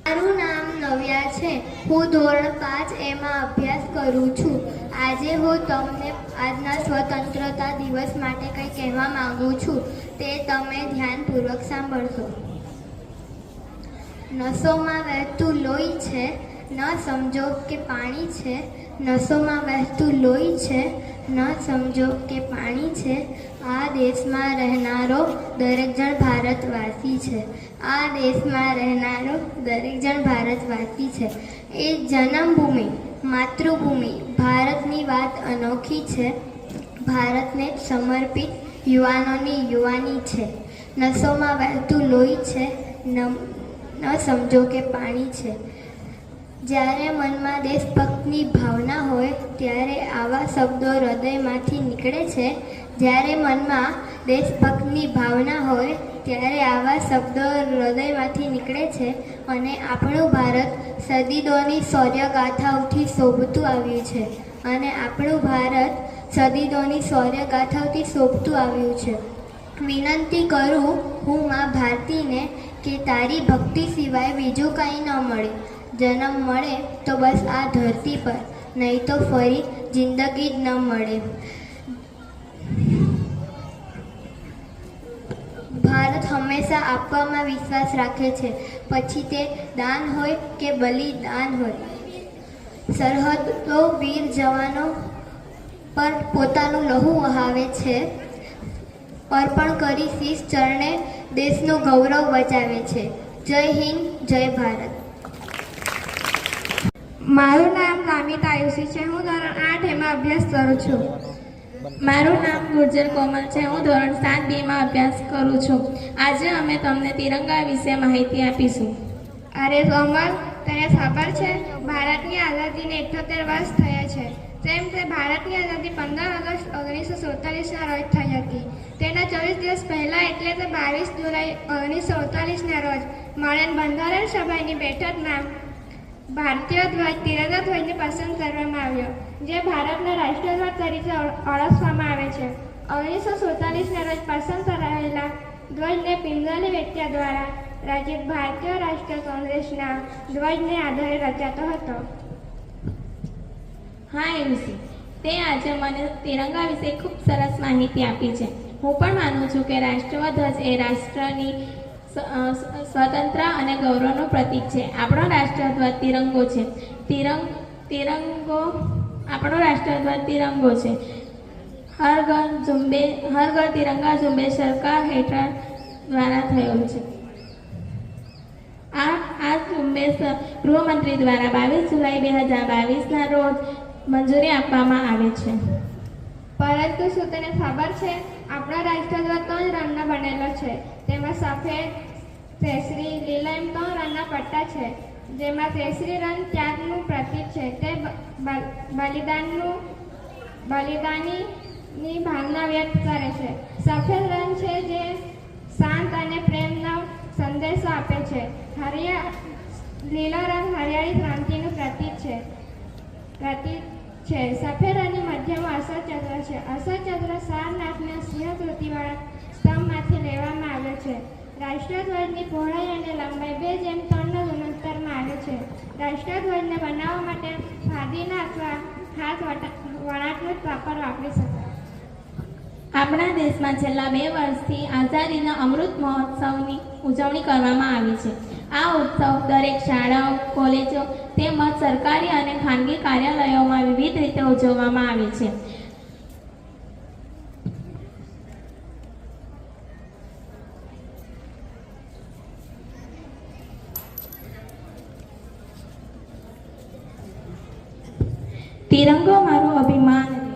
મારું નામ નવ્યા છે. હું ધોરણ 5 એમાં અભ્યાસ કરું છું. આજે હું તમને આજના સ્વતંત્રતા દિવસ માટે કંઈ કહેવા માંગુ છું. તે તમે ધ્યાનપૂર્વક સાંભળશો. નસોમાં વહેતું લોહી છે, ન સમજો કે પાણી છે. નસોમાં વહેતું લોહી છે, ન સમજો કે પાણી છે. આ દેશમાં રહેનારો દરેક જણ ભારતવાસી છે. આ દેશમાં રહેનારો દરેક જણ ભારતવાસી છે. એ જન્મભૂમિ, માતૃભૂમિ ભારતની વાત અનોખી છે. ભારતને સમર્પિત યુવાનોની યુવાની છે. નસોમાં વહેતું લોહી છે, ન સમજો કે પાણી છે. જ્યારે મનમાં દેશભક્તિની ભાવના હોય ત્યારે આવા શબ્દો હૃદયમાંથી નીકળે છે. જ્યારે મનમાં દેશભક્તિની ભાવના હોય ત્યારે આવા શબ્દો હૃદયમાંથી નીકળે છે. અને આપણું ભારત સદીઓની શૌર્યગાથાઓથી શોભતું આવ્યું છે. અને આપણું ભારત સદીઓની શૌર્યગાથાઓથી શોભતું આવ્યું છે. વિનંતી કરું હું મા ભારતીને કે તારી ભક્તિ સિવાય બીજું કંઈ ન મળે. જન્મ મળે તો બસ આ ધરતી પર, નહીં તો ફરી જિંદગી જ ન મળે. ભારત હંમેશા આપવામાં વિશ્વાસ રાખે છે, પછી તે દાન હોય કે બલિદાન હોય. સરહદો વીર જવાનો પર પોતાનું લહુ વહાવે છે. અર્પણ કરી શીશ ચરણે દેશનું ગૌરવ બચાવે છે. જય હિન્દ, જય ભારત. મારું નામ નામિતા આયુષી છે. હું ધોરણ 8 એમાં અભ્યાસ કરું છું. મારું નામ ગુર્જર કોમલ છે. હું ધોરણ 7B માં અભ્યાસ કરું છું. આજે અમે તમને તિરંગા વિશે માહિતી આપીશું. અરે કોમલ, તને ખબર છે ભારતની આઝાદીને 78 વર્ષ થયા છે. તેમ તે ભારતની આઝાદી 15 ઓગસ્ટ 1947ના રોજ થઈ હતી. તેના 24 દિવસ પહેલાં એટલે કે 22 જુલાઈ 1948ના રોજ મળેલ બંધારણ સભાની બેઠકમાં ભારતીય ધ્વજ તિરંગા ધ્વજને પસંદ કરવામાં આવ્યો, જે ભારતના રાષ્ટ્રધ્વજ તરીકે ઓળખવામાં આવે છે. 1947ના રોજ પસંદ કરાયેલા ધ્વજને પિંગલી વેટ્યા દ્વારા રાજ્ય ભારતીય રાષ્ટ્રીય કોંગ્રેસના ધ્વજને આધારે રચાતો હતો. હા એમસી, તે આજે મને તિરંગા વિશે ખૂબ સરસ માહિતી આપી છે. હું પણ માનું છું કે રાષ્ટ્રધ્વજ એ રાષ્ટ્રની સ્વતંત્ર અને ગૌરવનું પ્રતીક છે. આપણો રાષ્ટ્રધ્વજ તિરંગો છે. આપણો રાષ્ટ્રધ્વજ તિરંગો છે. હર ઘર તિરંગા ઝુંબેશ સરકાર હેઠળ દ્વારા થયેલ છે. આ ઝુંબેશ ગૃહમંત્રી દ્વારા 22 જુલાઈ 2022ના રોજ મંજૂરી આપવામાં આવે છે. પરંતુ શું તને ખબર છે આપણો રાષ્ટ્રધ્વજ 3 રંગનો બનેલો છે. તેમાં સફેદ, કેસરી, લીલા એમ 3 રંગના પટ્ટા છે. જેમાં કેસરી રંગ ત્યાગનું પ્રતીક છે. તે બલિદાનની ભાવના વ્યક્ત કરે છે. સફેદ રંગ છે જે શાંત અને પ્રેમનો સંદેશો આપે છે. લીલો રંગ હરિયાળી ક્રાંતિનું પ્રતીક છે. સફેદ રંગની મધ્યમાં અશોક ચક્ર છે. અશોક ચક્ર સારનાથના સિંહકૃતિવાળા સ્તંભમાંથી લેવામાં આવ્યો છે. રાષ્ટ્રધ્વજની પહોળાઈ અને લંબાઈ 2:3 ગુણોત્તરમાં આવે છે. રાષ્ટ્રધ્વજને બનાવવા માટે ખાદીના અથવા હાથ વણાટનો જ કાપડ વાપરી શકાય. આપણા દેશમાં છેલ્લા 2 વર્ષથી આઝાદીના અમૃત મહોત્સવની ઉજવણી કરવામાં આવી છે. આ ઉત્સવ દરેક શાળાઓ, કોલેજો તેમજ સરકારી અને ખાનગી કાર્યાલયોમાં વિવિધ રીતે ઉજવવામાં આવે છે. તિરંગો મારું અભિમાન રે,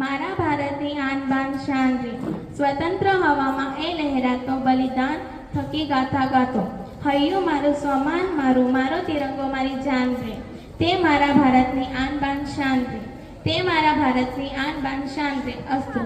મારા ભારતની આન બાન શાન રે. સ્વતંત્ર હવામાં એ લહેરાતો, બલિદાન થકી ગાથા ગાતો. હૈયું મારું સ્વમાન મારું, મારો તિરંગો મારી જાન રે. તે મારા ભારતની આન બાન શાન રે. તે મારા ભારતની આન બાન શાન રે. અસ્તુ.